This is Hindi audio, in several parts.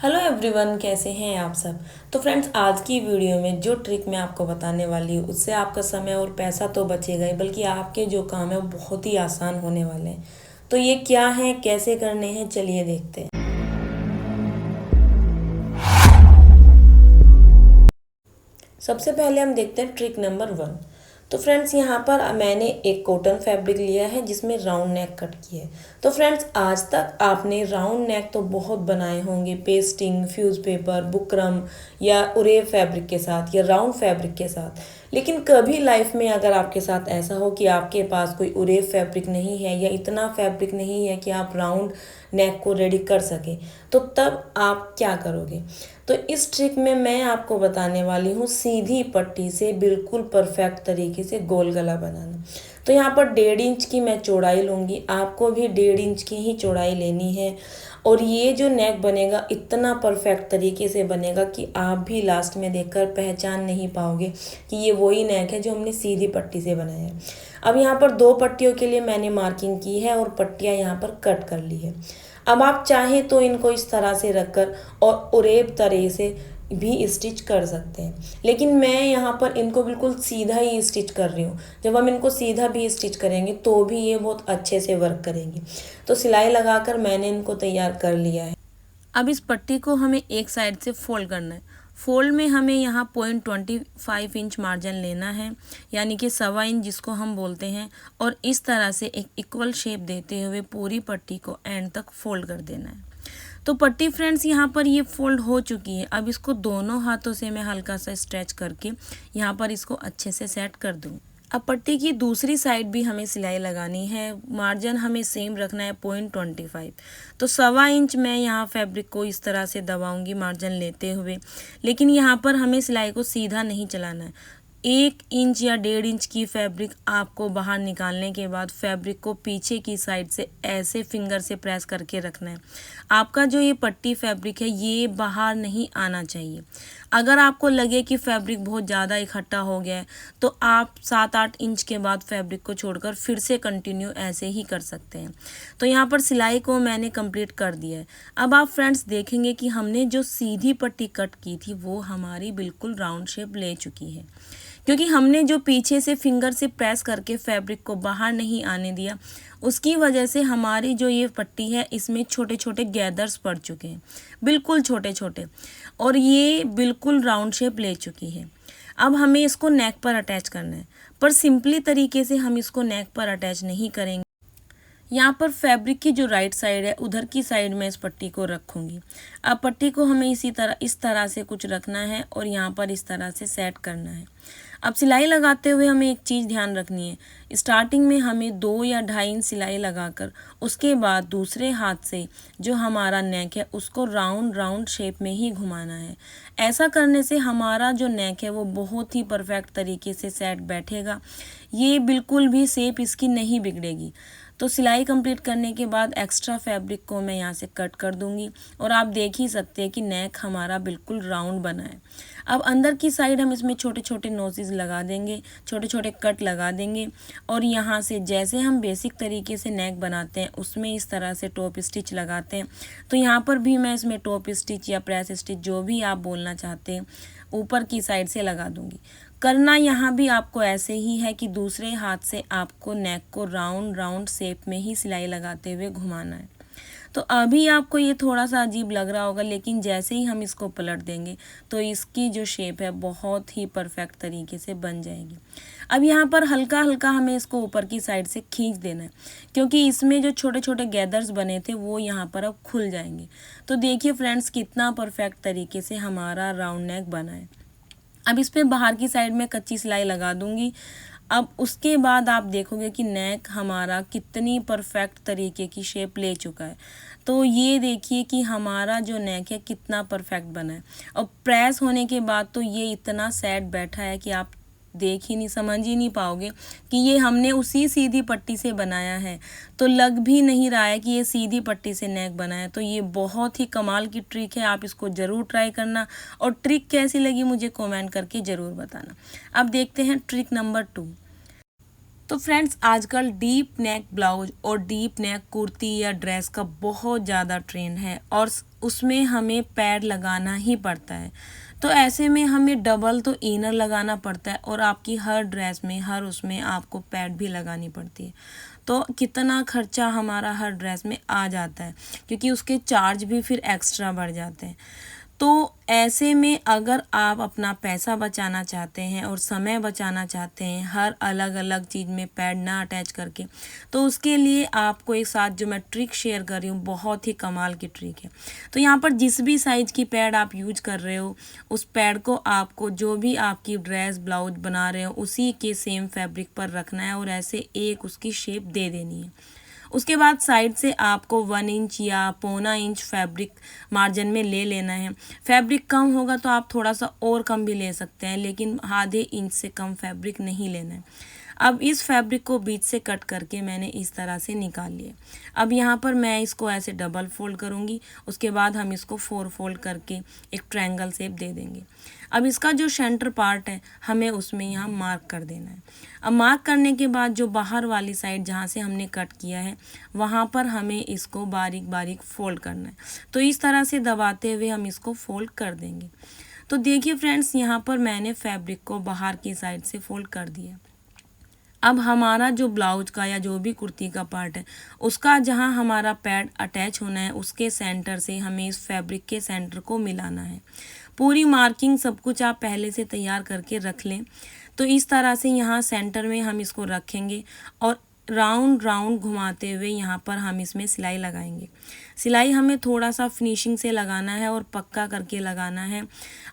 हेलो एवरीवन, कैसे हैं आप सब। तो फ्रेंड्स, आज की वीडियो में जो ट्रिक मैं आपको बताने वाली हूँ उससे आपका समय और पैसा तो बचेगा ही, बल्कि आपके जो काम है वो बहुत ही आसान होने वाले हैं। तो ये क्या है, कैसे करने हैं, चलिए देखते हैं। सबसे पहले हम देखते हैं ट्रिक नंबर 1। तो फ्रेंड्स, यहाँ पर मैंने एक कॉटन फैब्रिक लिया है जिसमें राउंड नेक कट की है। तो फ्रेंड्स, आज तक आपने राउंड नेक तो बहुत बनाए होंगे पेस्टिंग, फ्यूज पेपर, बुकरम या उरेव फैब्रिक के साथ या राउंड फैब्रिक के साथ। लेकिन कभी लाइफ में अगर आपके साथ ऐसा हो कि आपके पास कोई उरेव फैब्रिक नहीं है या इतना फैब्रिक नहीं है कि आप राउंड नेक को रेडी कर सके, तो तब आप क्या करोगे। तो इस ट्रिक में मैं आपको बताने वाली हूँ सीधी पट्टी से बिल्कुल परफेक्ट तरीके से गोल गला बनाना। तो यहाँ पर 1.5 इंच की मैं चौड़ाई लूँगी, आपको भी 1.5 इंच की ही चौड़ाई लेनी है। और ये जो नेक बनेगा इतना परफेक्ट तरीके से बनेगा कि आप भी लास्ट में देखकर पहचान नहीं पाओगे कि ये वही नेक है जो हमने सीधी पट्टी से बनाया है। अब यहाँ पर 2 पट्टियों के लिए मैंने मार्किंग की है और पट्टियाँ यहाँ पर कट कर ली है। अब आप चाहें तो इनको इस तरह से रखकर और उरेब तरह से भी स्टिच कर सकते हैं, लेकिन मैं यहाँ पर इनको बिल्कुल सीधा ही स्टिच कर रही हूँ। जब हम इनको सीधा भी स्टिच करेंगे तो भी ये बहुत अच्छे से वर्क करेंगी। तो सिलाई लगाकर मैंने इनको तैयार कर लिया है। अब इस पट्टी को हमें एक साइड से फोल्ड करना है। फोल्ड में हमें यहाँ 0.25 इंच मार्जिन लेना है, यानी कि 1.25 इंच जिसको हम बोलते हैं, और इस तरह से एक इक्वल शेप देते हुए पूरी पट्टी को एंड तक फोल्ड कर देना है। तो पट्टी फ्रेंड्स यहाँ पर ये फोल्ड हो चुकी है। अब इसको दोनों हाथों से मैं हल्का सा स्ट्रेच करके यहाँ पर इसको अच्छे से सेट कर दूँ। अब पट्टी की दूसरी साइड भी हमें सिलाई लगानी है। मार्जिन हमें सेम रखना है 0.25। तो 1.25 इंच मैं यहाँ फैब्रिक को इस तरह से दबाऊंगी मार्जिन लेते हुए, लेकिन यहाँ पर हमें सिलाई को सीधा नहीं चलाना है। 1 इंच या 1.5 इंच की फैब्रिक आपको बाहर निकालने के बाद फैब्रिक को पीछे की साइड से ऐसे फिंगर से प्रेस करके रखना है। आपका जो ये पट्टी फैब्रिक है ये बाहर नहीं आना चाहिए। अगर आपको लगे कि फैब्रिक बहुत ज़्यादा इकट्ठा हो गया है तो आप 7-8 इंच के बाद फैब्रिक को छोड़कर फिर से कंटिन्यू ऐसे ही कर सकते हैं। तो यहाँ पर सिलाई को मैंने कंप्लीट कर दिया है। अब आप फ्रेंड्स देखेंगे कि हमने जो सीधी पट्टी कट की थी वो हमारी बिल्कुल राउंड शेप ले चुकी है, क्योंकि हमने जो पीछे से फिंगर से प्रेस करके फैब्रिक को बाहर नहीं आने दिया, उसकी वजह से हमारी जो ये पट्टी है इसमें छोटे छोटे गैदर्स पड़ चुके हैं, बिल्कुल छोटे छोटे, और ये बिल्कुल राउंड शेप ले चुकी है। अब हमें इसको नेक पर अटैच करना है, पर सिंपली तरीके से हम इसको नेक पर अटैच नहीं करेंगे। यहाँ पर फैब्रिक की जो राइट साइड है उधर की साइड में इस पट्टी को रखूँगी। अब पट्टी को हमें इस तरह से कुछ रखना है और यहाँ पर इस तरह से सेट करना है। अब सिलाई लगाते हुए हमें एक चीज़ ध्यान रखनी है। स्टार्टिंग में हमें 2 या 2.5 इंच सिलाई लगाकर उसके बाद दूसरे हाथ से जो हमारा नेक है उसको राउंड शेप में ही घुमाना है। ऐसा करने से हमारा जो नेक है वो बहुत ही परफेक्ट तरीके से सेट बैठेगा। ये बिल्कुल भी शेप इसकी नहीं बिगड़ेगी। तो सिलाई कंप्लीट करने के बाद एक्स्ट्रा फैब्रिक को मैं यहाँ से कट कर दूंगी और आप देख ही सकते हैं कि नेक हमारा बिल्कुल राउंड बना है। अब अंदर की साइड हम इसमें छोटे छोटे नोजेस लगा देंगे, छोटे छोटे कट लगा देंगे, और यहाँ से जैसे हम बेसिक तरीके से नेक बनाते हैं उसमें इस तरह से टॉप स्टिच लगाते हैं। तो यहाँ पर भी मैं इसमें टॉप स्टिच या प्रेस स्टिच जो भी आप बोलना चाहते हैं ऊपर की साइड से लगा दूंगी। करना यहाँ भी आपको ऐसे ही है कि दूसरे हाथ से आपको नेक को राउंड शेप में ही सिलाई लगाते हुए घुमाना है। तो अभी आपको ये थोड़ा सा अजीब लग रहा होगा, लेकिन जैसे ही हम इसको पलट देंगे तो इसकी जो शेप है बहुत ही परफेक्ट तरीके से बन जाएगी। अब यहाँ पर हल्का हल्का हमें इसको ऊपर की साइड से खींच देना है, क्योंकि इसमें जो छोटे छोटे गैदर्स बने थे वो यहाँ पर अब खुल जाएंगे। तो देखिए फ्रेंड्स, कितना परफेक्ट तरीके से हमारा राउंड नेक बना है। अब इस पर बाहर की साइड में कच्ची सिलाई लगा दूंगी। अब उसके बाद आप देखोगे कि नेक हमारा कितनी परफेक्ट तरीके की शेप ले चुका है। तो ये देखिए कि हमारा जो नेक है कितना परफेक्ट बना है, और प्रेस होने के बाद तो ये इतना सेट बैठा है कि आप देख ही नहीं, समझ ही नहीं पाओगे कि ये हमने उसी सीधी पट्टी से बनाया है। तो लग भी नहीं रहा है कि ये सीधी पट्टी से नेक बना है। तो ये बहुत ही कमाल की ट्रिक है, आप इसको ज़रूर ट्राई करना, और ट्रिक कैसी लगी मुझे कमेंट करके ज़रूर बताना। अब देखते हैं ट्रिक नंबर 2। तो फ्रेंड्स, आजकल डीप नेक ब्लाउज और डीप नेक कुर्ती या ड्रेस का बहुत ज़्यादा ट्रेंड है, और उसमें हमें पैड लगाना ही पड़ता है। तो ऐसे में हमें डबल तो इनर लगाना पड़ता है और आपकी हर ड्रेस में हर उसमें आपको पैड भी लगानी पड़ती है। तो कितना खर्चा हमारा हर ड्रेस में आ जाता है, क्योंकि उसके चार्ज भी फिर एक्स्ट्रा बढ़ जाते हैं। तो ऐसे में अगर आप अपना पैसा बचाना चाहते हैं और समय बचाना चाहते हैं हर अलग अलग चीज़ में पैड ना अटैच करके, तो उसके लिए आपको एक साथ जो मैं ट्रिक शेयर कर रही हूँ बहुत ही कमाल की ट्रिक है। तो यहाँ पर जिस भी साइज़ की पैड आप यूज कर रहे हो, उस पैड को आपको जो भी आपकी ड्रेस ब्लाउज बना रहे हो उसी के सेम फैब्रिक पर रखना है और ऐसे एक उसकी शेप दे देनी है। उसके बाद साइड से आपको 1 इंच या 1.25 इंच फैब्रिक मार्जिन में ले लेना है। फैब्रिक कम होगा तो आप थोड़ा सा और कम भी ले सकते हैं, लेकिन आधे इंच से कम फैब्रिक नहीं लेना है। अब इस फैब्रिक को बीच से कट करके मैंने इस तरह से निकाल लिया। अब यहाँ पर मैं इसको ऐसे डबल फोल्ड करूँगी, उसके बाद हम इसको 4 फोल्ड करके एक ट्रायंगल शेप दे देंगे। अब इसका जो सेंटर पार्ट है हमें उसमें यहाँ मार्क कर देना है। अब मार्क करने के बाद जो बाहर वाली साइड जहाँ से हमने कट किया है वहाँ पर हमें इसको बारीक बारीक फोल्ड करना है। तो इस तरह से दबाते हुए हम इसको फोल्ड कर देंगे। तो देखिए फ्रेंड्स, यहाँ पर मैंने फैब्रिक को बाहर की साइड से फोल्ड कर दिया। अब हमारा जो ब्लाउज का या जो भी कुर्ती का पार्ट है उसका जहाँ हमारा पैड अटैच होना है उसके सेंटर से हमें इस फैब्रिक के सेंटर को मिलाना है। पूरी मार्किंग सब कुछ आप पहले से तैयार करके रख लें। तो इस तरह से यहाँ सेंटर में हम इसको रखेंगे और राउंड राउंड घुमाते हुए यहाँ पर हम इसमें सिलाई लगाएंगे। सिलाई हमें थोड़ा सा फिनिशिंग से लगाना है और पक्का करके लगाना है।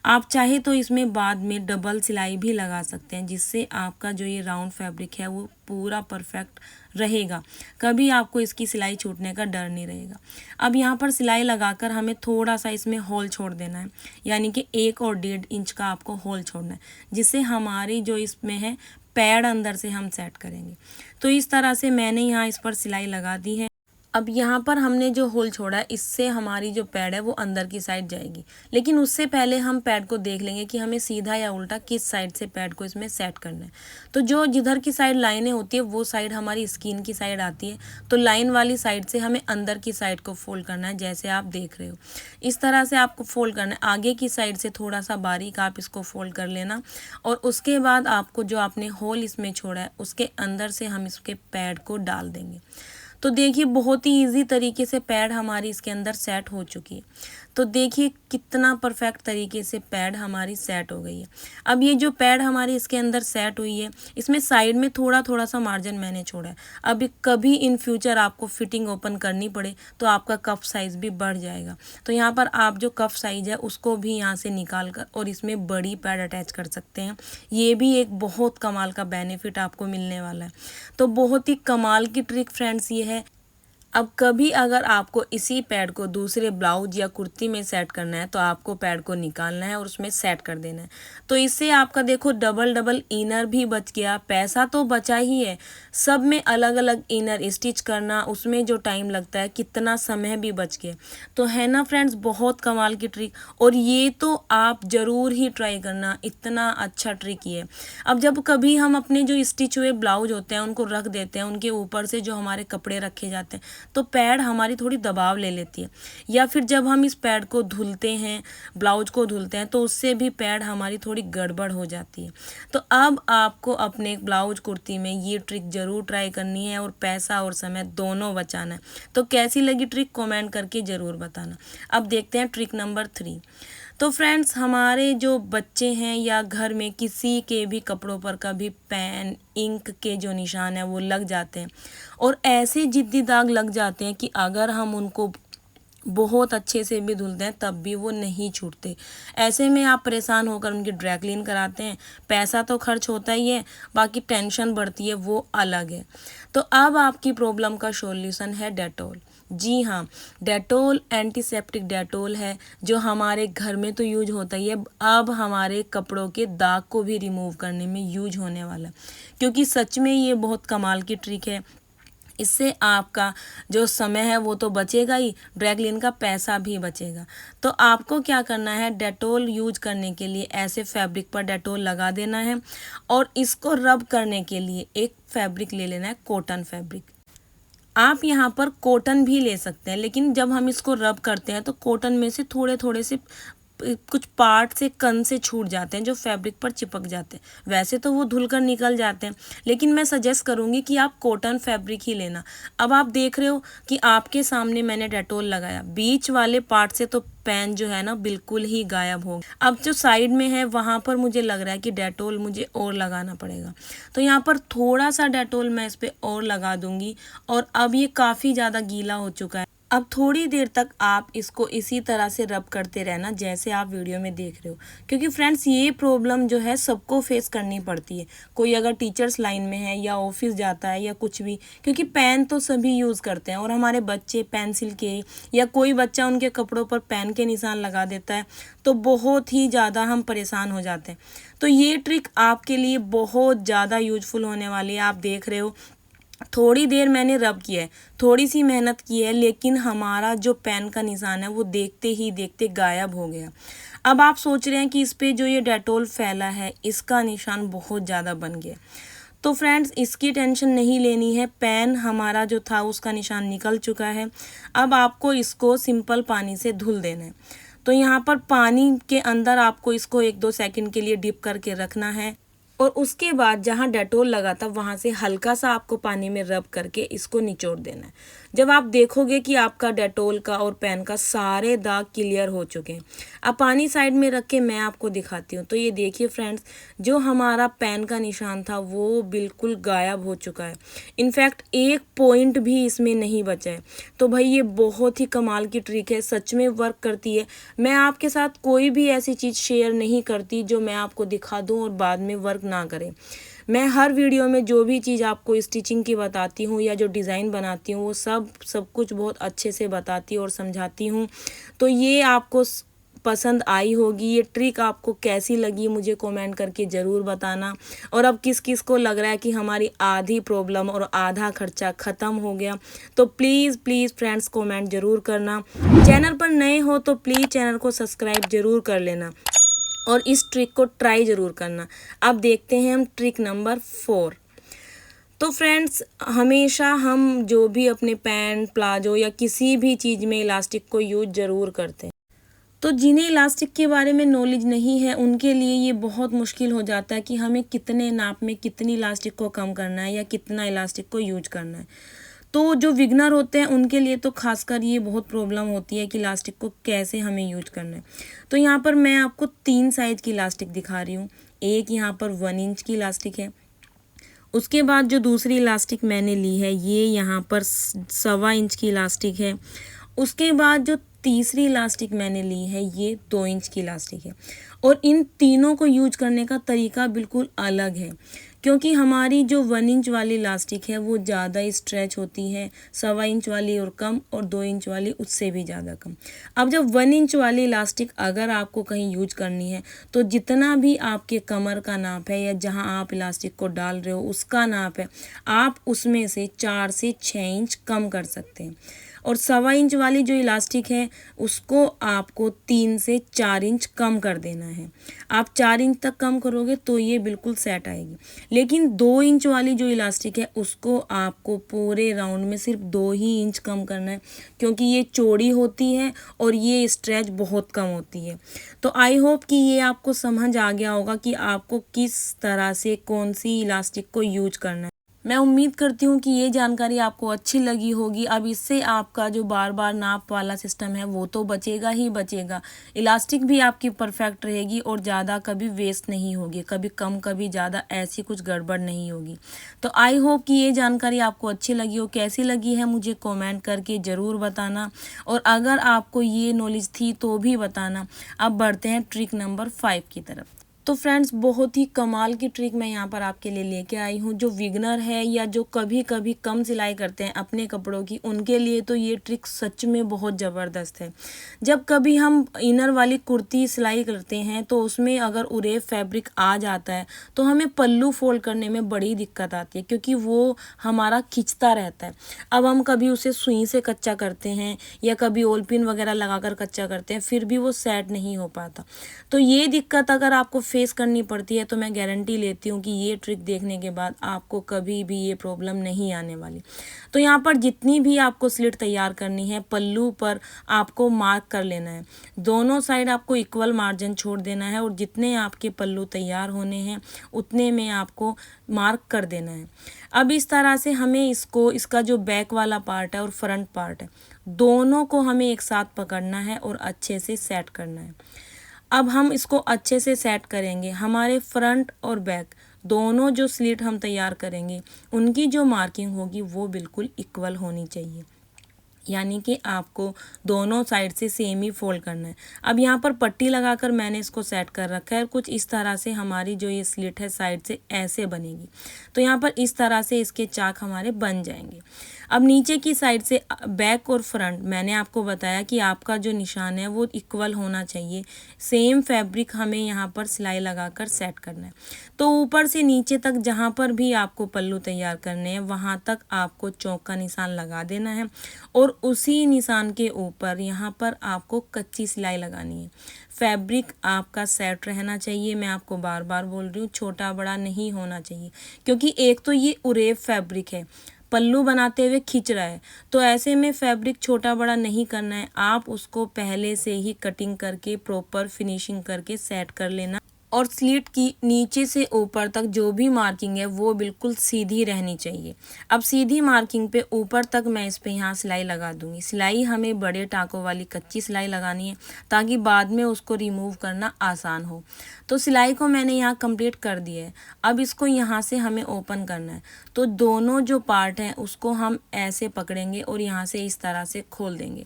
आप चाहे तो इसमें बाद में डबल सिलाई भी लगा सकते हैं, जिससे आपका जो ये राउंड फैब्रिक है वो पूरा परफेक्ट रहेगा। कभी आपको इसकी सिलाई छूटने का डर नहीं रहेगा। अब यहाँ पर सिलाई लगाकर हमें थोड़ा सा इसमें होल छोड़ देना है, यानी कि 1 और 1.5 इंच का आपको होल छोड़ना है, जिससे हमारी जो इसमें है पैड अंदर से हम सेट करेंगे। तो इस तरह से मैंने यहाँ इस पर सिलाई लगा दी है। अब यहाँ पर हमने जो होल छोड़ा है इससे हमारी जो पैड है वो अंदर की साइड जाएगी, लेकिन उससे पहले हम पैड को देख लेंगे कि हमें सीधा या उल्टा किस साइड से पैड को इसमें सेट करना है। तो जो जिधर की साइड लाइनें होती है वो साइड हमारी स्किन की साइड आती है, तो लाइन वाली साइड से हमें अंदर की साइड को फोल्ड करना है, जैसे आप देख रहे हो। इस तरह से आपको फोल्ड करना है। आगे की साइड से थोड़ा सा बारीक आप इसको फोल्ड कर लेना और उसके बाद आपको जो आपने होल इसमें छोड़ा है उसके अंदर से हम इसके पैड को डाल देंगे। तो देखिए बहुत ही इजी तरीके से पैड हमारी इसके अंदर सेट हो चुकी है। तो देखिए कितना परफेक्ट तरीके से पैड हमारी सेट हो गई है। अब ये जो पैड हमारी इसके अंदर सेट हुई है इसमें साइड में थोड़ा थोड़ा सा मार्जिन मैंने छोड़ा है। अब कभी इन फ्यूचर आपको फिटिंग ओपन करनी पड़े तो आपका कफ साइज़ भी बढ़ जाएगा। तो यहाँ पर आप जो कफ साइज़ है उसको भी यहाँ से निकाल कर और इसमें बड़ी पैड अटैच कर सकते हैं। ये भी एक बहुत कमाल का बेनिफिट आपको मिलने वाला है। तो बहुत ही कमाल की ट्रिक फ्रेंड्स ये है। अब कभी अगर आपको इसी पैड को दूसरे ब्लाउज या कुर्ती में सेट करना है तो आपको पैड को निकालना है और उसमें सेट कर देना है। तो इससे आपका देखो डबल डबल इनर भी बच गया, पैसा तो बचा ही है, सब में अलग अलग इनर स्टिच करना उसमें जो टाइम लगता है कितना समय भी बच गया। तो है ना फ्रेंड्स, बहुत कमाल की ट्रिक, और ये तो आप ज़रूर ही ट्राई करना, इतना अच्छा ट्रिक ये। अब जब कभी हम अपने जो स्टिच हुए ब्लाउज होते हैं उनको रख देते हैं, उनके ऊपर से जो हमारे कपड़े रखे जाते हैं तो पैड हमारी थोड़ी दबाव ले लेती है, या फिर जब हम इस पैड को धुलते हैं, ब्लाउज को धुलते हैं तो उससे भी पैड हमारी थोड़ी गड़बड़ हो जाती है। तो अब आपको अपने ब्लाउज कुर्ती में ये ट्रिक ज़रूर ट्राई करनी है और पैसा और समय दोनों बचाना है। तो कैसी लगी ट्रिक कमेंट करके ज़रूर बताना। अब देखते हैं ट्रिक नंबर 3। तो फ्रेंड्स, हमारे जो बच्चे हैं या घर में किसी के भी कपड़ों पर कभी पेन इंक के जो निशान है वो लग जाते हैं और ऐसे जिद्दी दाग लग जाते हैं कि अगर हम उनको बहुत अच्छे से भी धुलते हैं तब भी वो नहीं छूटते। ऐसे में आप परेशान होकर उनकी ड्राई क्लीन कराते हैं, पैसा तो खर्च होता ही है, बाकी टेंशन बढ़ती है वो अलग है। तो अब आपकी प्रॉब्लम का सॉल्यूशन है डेटॉल। जी हाँ, डेटॉल एंटीसेप्टिक डेटॉल है जो हमारे घर में तो यूज होता ही है, अब हमारे कपड़ों के दाग को भी रिमूव करने में यूज होने वाला है, क्योंकि सच में ये बहुत कमाल की ट्रिक है। इससे आपका जो समय है वो तो बचेगा ही, ड्राई क्लीन का पैसा भी बचेगा। तो आपको क्या करना है, डेटॉल यूज करने के लिए ऐसे फैब्रिक पर डेटॉल लगा देना है और इसको रब करने के लिए एक फैब्रिक ले लेना है, कॉटन फैब्रिक। आप यहाँ पर कॉटन भी ले सकते हैं, लेकिन जब हम इसको रब करते हैं तो कॉटन में से थोड़े थोड़े से कुछ पार्ट से कन से छूट जाते हैं जो फैब्रिक पर चिपक जाते हैं। वैसे तो वो धुलकर निकल जाते हैं, लेकिन मैं सजेस्ट करूँगी कि आप कॉटन फैब्रिक ही लेना। अब आप देख रहे हो कि आपके सामने मैंने डेटॉल लगाया, बीच वाले पार्ट से तो पैन जो है ना बिल्कुल ही गायब हो गया। अब जो साइड में है वहाँ पर मुझे लग रहा है कि डेटॉल मुझे और लगाना पड़ेगा, तो यहाँ पर थोड़ा सा डेटॉल मैं इस पर और लगा दूंगी। और अब ये काफ़ी ज़्यादा गीला हो चुका है। अब थोड़ी देर तक आप इसको इसी तरह से रब करते रहना जैसे आप वीडियो में देख रहे हो, क्योंकि फ्रेंड्स ये प्रॉब्लम जो है सबको फेस करनी पड़ती है। कोई अगर टीचर्स लाइन में है या ऑफिस जाता है या कुछ भी, क्योंकि पेन तो सभी यूज़ करते हैं और हमारे बच्चे पेंसिल के या कोई बच्चा उनके कपड़ों पर पेन के निशान लगा देता है तो बहुत ही ज़्यादा हम परेशान हो जाते हैं। तो ये ट्रिक आपके लिए बहुत ज़्यादा यूजफुल होने वाली है। आप देख रहे हो थोड़ी देर मैंने रब किया है, थोड़ी सी मेहनत की है, लेकिन हमारा जो पेन का निशान है वो देखते ही देखते गायब हो गया। अब आप सोच रहे हैं कि इस पे जो ये डेटॉल फैला है इसका निशान बहुत ज़्यादा बन गया। तो फ्रेंड्स इसकी टेंशन नहीं लेनी है, पेन हमारा जो था उसका निशान निकल चुका है। अब आपको इसको सिंपल पानी से धुल देना है। तो यहाँ पर पानी के अंदर आपको इसको 1-2 सेकंड के लिए डिप करके रखना है और उसके बाद जहाँ डेटॉल लगा था वहाँ से हल्का सा आपको पानी में रब करके इसको निचोड़ देना है। जब आप देखोगे कि आपका डेटॉल का और पेन का सारे दाग क्लियर हो चुके हैं, अब पानी साइड में रख के मैं आपको दिखाती हूँ। तो ये देखिए फ्रेंड्स, जो हमारा पेन का निशान था वो बिल्कुल गायब हो चुका है। इनफैक्ट एक पॉइंट भी इसमें नहीं बचा है। तो भाई ये बहुत ही कमाल की ट्रिक है, सच में वर्क करती है। मैं आपके साथ कोई भी ऐसी चीज़ शेयर नहीं करती जो मैं आपको दिखा दूँ और बाद में वर्क ना करें। मैं हर वीडियो में जो भी चीज़ आपको स्टिचिंग की बताती हूँ या जो डिज़ाइन बनाती हूँ वो सब कुछ बहुत अच्छे से बताती हूँ और समझाती हूँ। तो ये आपको पसंद आई होगी। ये ट्रिक आपको कैसी लगी मुझे कमेंट करके ज़रूर बताना। और अब किस किस को लग रहा है कि हमारी आधी प्रॉब्लम और आधा खर्चा ख़त्म हो गया, तो प्लीज़ प्लीज़ फ्रेंड्स कमेंट ज़रूर करना। चैनल पर नए हो तो प्लीज़ चैनल को सब्सक्राइब ज़रूर कर लेना और इस ट्रिक को ट्राई ज़रूर करना। अब देखते हैं हम ट्रिक नंबर 4। तो फ्रेंड्स हमेशा हम जो भी अपने पैंट प्लाजो या किसी भी चीज़ में इलास्टिक को यूज ज़रूर करते हैं, तो जिन्हें इलास्टिक के बारे में नॉलेज नहीं है उनके लिए ये बहुत मुश्किल हो जाता है कि हमें कितने नाप में कितनी इलास्टिक को कम करना है या कितना इलास्टिक को यूज करना है। तो जो बिगनर होते हैं उनके लिए तो खासकर ये बहुत प्रॉब्लम होती है कि इलास्टिक को कैसे हमें यूज करना है। तो यहाँ पर मैं आपको 3 साइज़ की इलास्टिक दिखा रही हूँ। एक यहाँ पर 1 इंच की इलास्टिक है, उसके बाद जो दूसरी इलास्टिक मैंने ली है ये यहाँ पर 1.25 इंच की इलास्टिक है। उसके बाद जो तीसरी इलास्टिक मैंने ली है ये 2 इंच की इलास्टिक है। और इन तीनों को यूज करने का तरीका बिल्कुल अलग है, क्योंकि हमारी जो 1 इंच वाली इलास्टिक है वो ज़्यादा स्ट्रेच होती है, 1.25 इंच वाली और कम, और 2 इंच वाली उससे भी ज़्यादा कम। अब जब 1 इंच वाली इलास्टिक अगर आपको कहीं यूज करनी है तो जितना भी आपके कमर का नाप है या जहां आप इलास्टिक को डाल रहे हो उसका नाप है, आप उसमें से 4 से 6 इंच कम कर सकते हैं। और 1.25 इंच वाली जो इलास्टिक है उसको आपको 3 से 4 इंच कम कर देना है। आप 4 इंच तक कम करोगे तो ये बिल्कुल सेट आएगी। लेकिन 2 इंच वाली जो इलास्टिक है उसको आपको पूरे राउंड में सिर्फ 2 ही इंच कम करना है, क्योंकि ये चौड़ी होती है और ये स्ट्रेच बहुत कम होती है। तो आई होप कि ये आपको समझ आ गया होगा कि आपको किस तरह से कौन सी इलास्टिक को यूज करना है। मैं उम्मीद करती हूँ कि ये जानकारी आपको अच्छी लगी होगी। अब इससे आपका जो बार बार नाप वाला सिस्टम है वो तो बचेगा ही बचेगा, इलास्टिक भी आपकी परफेक्ट रहेगी और ज़्यादा कभी वेस्ट नहीं होगी, कभी कम कभी ज़्यादा ऐसी कुछ गड़बड़ नहीं होगी। तो आई होप कि ये जानकारी आपको अच्छी लगी हो। कैसी लगी है मुझे कमेंट करके ज़रूर बताना, और अगर आपको ये नॉलेज थी तो भी बताना। अब बढ़ते हैं ट्रिक नंबर 5 की तरफ। तो फ्रेंड्स बहुत ही कमाल की ट्रिक मैं यहाँ पर आपके लिए लेके आई हूँ। जो बिगनर है या जो कभी कभी कम सिलाई करते हैं अपने कपड़ों की, उनके लिए तो ये ट्रिक सच में बहुत ज़बरदस्त है। जब कभी हम इनर वाली कुर्ती सिलाई करते हैं तो उसमें अगर उरेफ फैब्रिक आ जाता है तो हमें पल्लू फोल्ड करने में बड़ी दिक्कत आती है, क्योंकि वो हमारा खिंचता रहता है। अब हम कभी उसे सुई से कच्चा करते हैं या कभी ओलपिन वगैरह लगाकर कच्चा करते हैं, फिर भी वो सेट नहीं हो पाता। तो ये दिक्कत अगर आपको फेस करनी पड़ती है, तो मैं गारंटी लेती हूँ कि ये ट्रिक देखने के बाद आपको कभी भी ये प्रॉब्लम नहीं आने वाली। तो यहाँ पर जितनी भी आपको स्लिट तैयार करनी है, पल्लू पर आपको मार्क कर लेना है। दोनों साइड आपको इक्वल मार्जिन छोड़ देना है और जितने आपके पल्लू तैयार होने हैं उतने में आपको मार्क कर देना है। अब इस तरह से हमें इसका जो बैक वाला पार्ट है और फ्रंट पार्ट है, दोनों को हमें एक साथ पकड़ना है और अच्छे से सेट करना है। अब हम इसको अच्छे से सेट करेंगे। हमारे फ्रंट और बैक दोनों जो स्लिट हम तैयार करेंगे उनकी जो मार्किंग होगी वो बिल्कुल इक्वल होनी चाहिए, यानी कि आपको दोनों साइड से सेम ही फोल्ड करना है। अब यहाँ पर पट्टी लगाकर मैंने इसको सेट कर रखा है और कुछ इस तरह से हमारी जो ये स्लिट है साइड से ऐसे बनेगी। तो यहाँ पर इस तरह से इसके चाक हमारे बन जाएंगे। अब नीचे की साइड से बैक और फ्रंट मैंने आपको बताया कि आपका जो निशान है वो इक्वल होना चाहिए। सेम फैब्रिक हमें यहाँ पर सिलाई लगाकर सेट करना है। तो ऊपर से नीचे तक जहाँ पर भी आपको पल्लू तैयार करने हैं वहाँ तक आपको चौक का निशान लगा देना है और उसी निशान के ऊपर यहाँ पर आपको कच्ची सिलाई लगानी है। फैब्रिक आपका सेट रहना चाहिए। मैं आपको बार बार बोल रही हूँ, छोटा बड़ा नहीं होना चाहिए, क्योंकि एक तो ये उरेब फैब्रिक है, पल्लू बनाते हुए खींच रहा है, तो ऐसे में फैब्रिक छोटा बड़ा नहीं करना है। आप उसको पहले से ही कटिंग करके प्रॉपर फिनिशिंग करके सेट कर लेना और स्लिट की नीचे से ऊपर तक जो भी मार्किंग है वो बिल्कुल सीधी रहनी चाहिए। अब सीधी मार्किंग पे ऊपर तक मैं इस पे यहाँ सिलाई लगा दूंगी। सिलाई हमें बड़े टाँकों वाली कच्ची सिलाई लगानी है ताकि बाद में उसको रिमूव करना आसान हो। तो सिलाई को मैंने यहाँ कंप्लीट कर दिया है। अब इसको यहाँ से हमें ओपन करना है। तो दोनों जो पार्ट हैं उसको हम ऐसे पकड़ेंगे और यहाँ से इस तरह से खोल देंगे।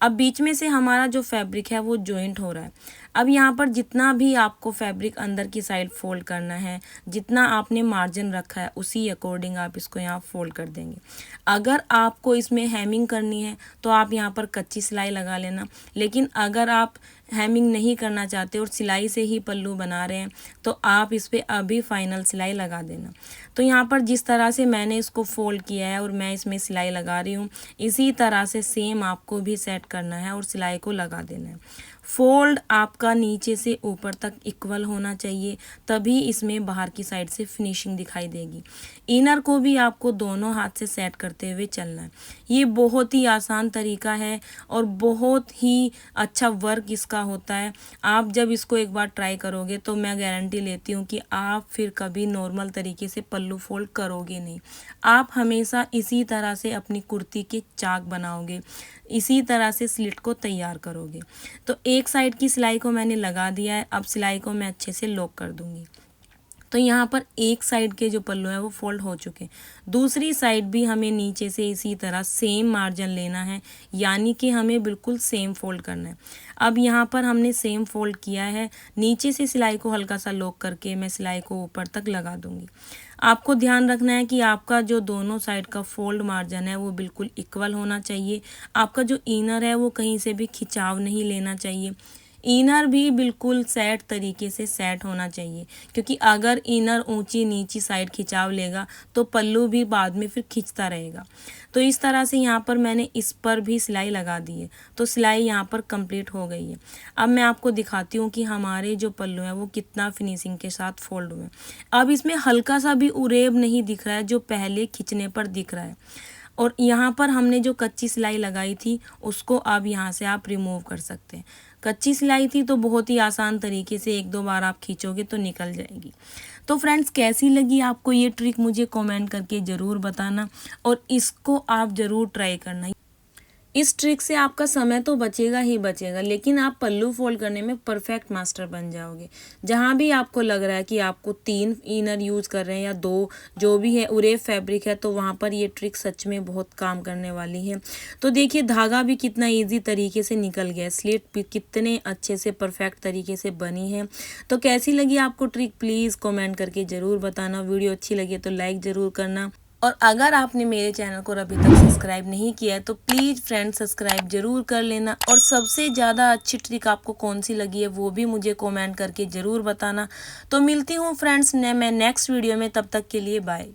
अब बीच में से हमारा जो फैब्रिक है वो जॉइंट हो रहा है। अब यहाँ पर जितना भी आपको फैब्रिक अंदर की साइड फोल्ड करना है, जितना आपने मार्जिन रखा है उसी अकॉर्डिंग आप इसको यहाँ फोल्ड कर देंगे। अगर आपको इसमें हेमिंग करनी है तो आप यहाँ पर कच्ची सिलाई लगा लेना, लेकिन अगर आप हेमिंग नहीं करना चाहते और सिलाई से ही पल्लू बना रहे हैं तो आप इस पर अभी फाइनल सिलाई लगा देना। तो यहाँ पर जिस तरह से मैंने इसको फोल्ड किया है और मैं इसमें सिलाई लगा रही हूँ, इसी तरह से सेम आपको भी सेट करना है और सिलाई को लगा देना है। फोल्ड आपका नीचे से ऊपर तक इक्वल होना चाहिए, तभी इसमें बाहर की साइड से फिनिशिंग दिखाई देगी। इनर को भी आपको दोनों हाथ से सेट करते हुए चलना है। ये बहुत ही आसान तरीका है और बहुत ही अच्छा वर्क इसका होता है। आप जब इसको एक बार ट्राई करोगे तो मैं गारंटी लेती हूँ कि आप फिर कभी नॉर्मल तरीके से पल्लू फोल्ड करोगे नहीं। आप हमेशा इसी तरह से अपनी कुर्ती के चाक बनाओगे, इसी तरह से स्लिट को तैयार करोगे। तो एक साइड की सिलाई को मैंने लगा दिया है। अब सिलाई को मैं अच्छे से लॉक कर दूंगी। तो यहाँ पर एक साइड के जो पल्लू है वो फोल्ड हो चुके हैं। दूसरी साइड भी हमें नीचे से इसी तरह सेम मार्जिन लेना है, यानी कि हमें बिल्कुल सेम फोल्ड करना है। अब यहाँ पर हमने सेम फोल्ड किया है। नीचे से सिलाई को हल्का सा लॉक करके मैं सिलाई को ऊपर तक लगा दूंगी। आपको ध्यान रखना है कि आपका जो दोनों साइड का फोल्ड मार्जिन है वो बिल्कुल इक्वल होना चाहिए। आपका जो इनर है वो कहीं से भी खिंचाव नहीं लेना चाहिए। इनर भी बिल्कुल सेट तरीके से सेट होना चाहिए, क्योंकि अगर इनर ऊंची नीची साइड खिंचाव लेगा तो पल्लू भी बाद में फिर खिंचता रहेगा। तो इस तरह से यहाँ पर मैंने इस पर भी सिलाई लगा दी है। तो सिलाई यहाँ पर कंप्लीट हो गई है। अब मैं आपको दिखाती हूँ कि हमारे जो पल्लू हैं वो कितना फिनिशिंग के साथ फोल्ड हुए। अब इसमें हल्का सा भी उरेब नहीं दिख रहा है जो पहले खिंचने पर दिख रहा है। और यहाँ पर हमने जो कच्ची सिलाई लगाई थी उसको अब यहाँ से आप रिमूव कर सकते हैं। कच्ची सिलाई थी तो बहुत ही आसान तरीके से एक दो बार आप खींचोगे तो निकल जाएगी। तो फ्रेंड्स, कैसी लगी आपको ये ट्रिक मुझे कमेंट करके ज़रूर बताना और इसको आप ज़रूर ट्राई करना। इस ट्रिक से आपका समय तो बचेगा ही बचेगा, लेकिन आप पल्लू फोल्ड करने में परफेक्ट मास्टर बन जाओगे। जहाँ भी आपको लग रहा है कि आपको 3 इनर यूज़ कर रहे हैं या 2 जो भी है उरेब फैब्रिक है, तो वहाँ पर ये ट्रिक सच में बहुत काम करने वाली है। तो देखिए धागा भी कितना ईजी तरीके से निकल गया, स्लिट भी कितने अच्छे से परफेक्ट तरीके से बनी है। तो कैसी लगी आपको ट्रिक प्लीज़ कमेंट करके ज़रूर बताना। वीडियो अच्छी लगी तो लाइक ज़रूर करना, और अगर आपने मेरे चैनल को अभी तक सब्सक्राइब नहीं किया है तो प्लीज़ फ्रेंड सब्सक्राइब जरूर कर लेना। और सबसे ज़्यादा अच्छी ट्रिक आपको कौन सी लगी है वो भी मुझे कमेंट करके ज़रूर बताना। तो मिलती हूँ फ्रेंड्स मैं नेक्स्ट वीडियो में, तब तक के लिए बाय।